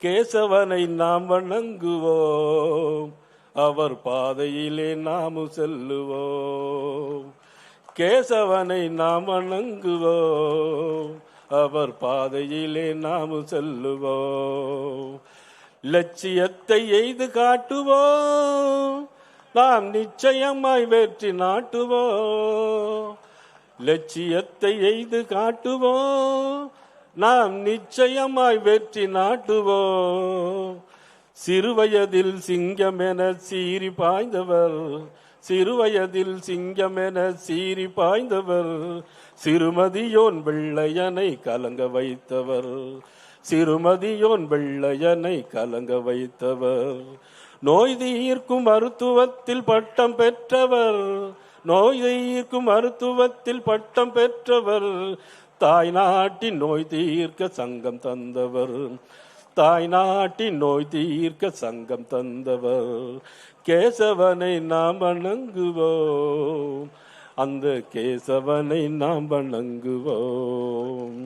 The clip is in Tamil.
கேசவனை நாம் வணங்குவோம், அவர் பாதையிலே நாமும் செல்லுவோம். கேசவனை நாம் வணங்குவோம், அவர் பாதையிலே நாமும் செல்லுவோம். லட்சியத்தை எய்து காட்டுவோம், நாம் நிச்சயமாய் வெற்றி நாட்டுவோம். லட்சியத்தை எய்து காட்டுவோம், நாம் நிச்சயமாய் வெற்றி நாட்டுவோம். சிறுவயதில் சிங்கம் என சீறி பாய்ந்தவர், சிறுவயதில் சிங்கம் என சீறி பாய்ந்தவர், சிறுமதியோன் வெள்ளையனை கலங்க வைத்தவர், சிறுமதியோன் வெள்ளையனை கலங்க வைத்தவர். நோய் தீர்க்கும் மருத்துவத்தில் பட்டம் பெற்றவர், நோய் தீர்க்கும் மருத்துவத்தில் பட்டம் பெற்றவர், தாய் நாட்டின் நோய் தீர்க்க சங்கம் தந்தவர், தாய் நாட்டின் நோய் தீர்க்க சங்கம் தந்தவர். கேசவனை நாம் வணங்குவோம், அந்த கேசவனை நாம் வணங்குவோம்.